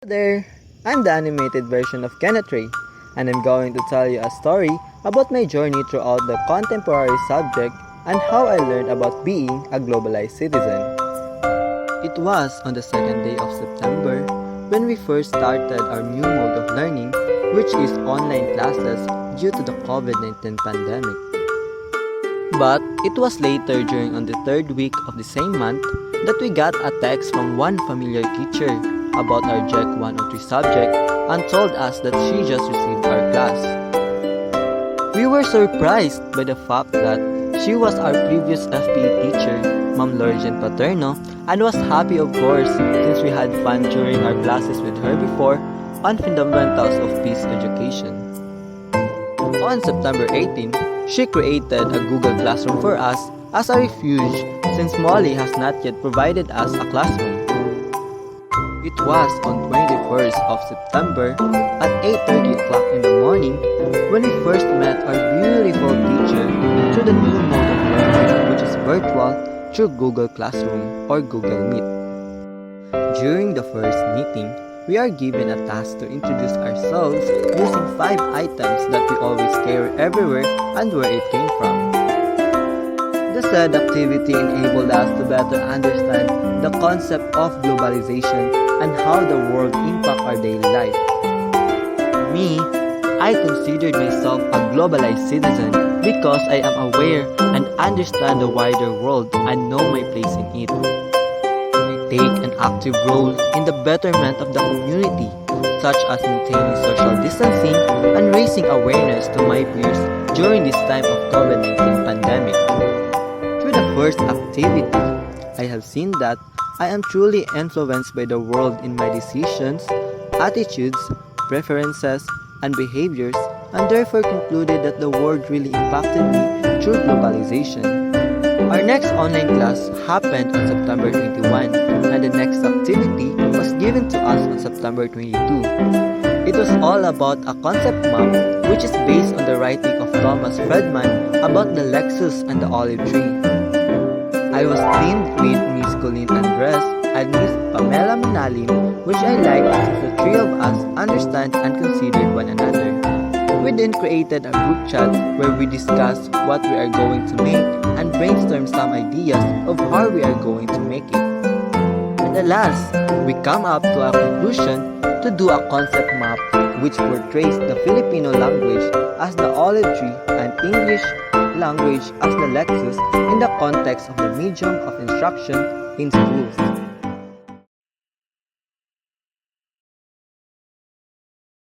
Hello there! I'm the animated version of Kenneth Ray, and I'm going to tell you a story about my journey throughout the contemporary subject and how I learned about being a globalized citizen. It was on the second day of September when we first started our new mode of learning, which is online classes due to the COVID-19 pandemic. But it was later during on the third week of the same month that we got a text from one familiar teacher about our JEC 103 subject and told us that she just received our class. We were surprised by the fact that she was our previous FPE teacher, Ma'am Lorigen Paterno, and was happy of course since we had fun during our classes with her before on fundamentals of peace education. On September 18, she created a Google Classroom for us as a refuge since Molly has not yet provided us a classroom. It was on 21st of September at 8:30 o'clock in the morning when we first met our beautiful teacher through the new mode of learning, which is virtual through Google Classroom or Google Meet. During the first meeting, we are given a task to introduce ourselves using 5 items that we always carry everywhere and where it came from. The said activity enabled us to better understand the concept of globalization and how the world impacts our daily life. Me, I considered myself a globalized citizen because I am aware and understand the wider world and know my place in it. Take an active role in the betterment of the community, such as maintaining social distancing and raising awareness to my peers during this time of COVID-19 pandemic. Through the first activity, I have seen that I am truly influenced by the world in my decisions, attitudes, preferences, and behaviors, and therefore concluded that the world really impacted me through globalization. Our next online class happened on September 21, and the next activity was given to us on September 22. It was all about a concept map which is based on the writing of Thomas Friedman about the Lexus and the olive tree. I was teamed with Miss Colleen Andres and Miss Pamela Manalim, which I liked since the three of us understand and considered one another. We then created a group chat where we discussed what we are going to make and brainstorm some ideas of how we are going to make it. And at last, we come up to a conclusion to do a concept map which portrays the Filipino language as the olive tree and English language as the Lexus in the context of the medium of instruction in schools.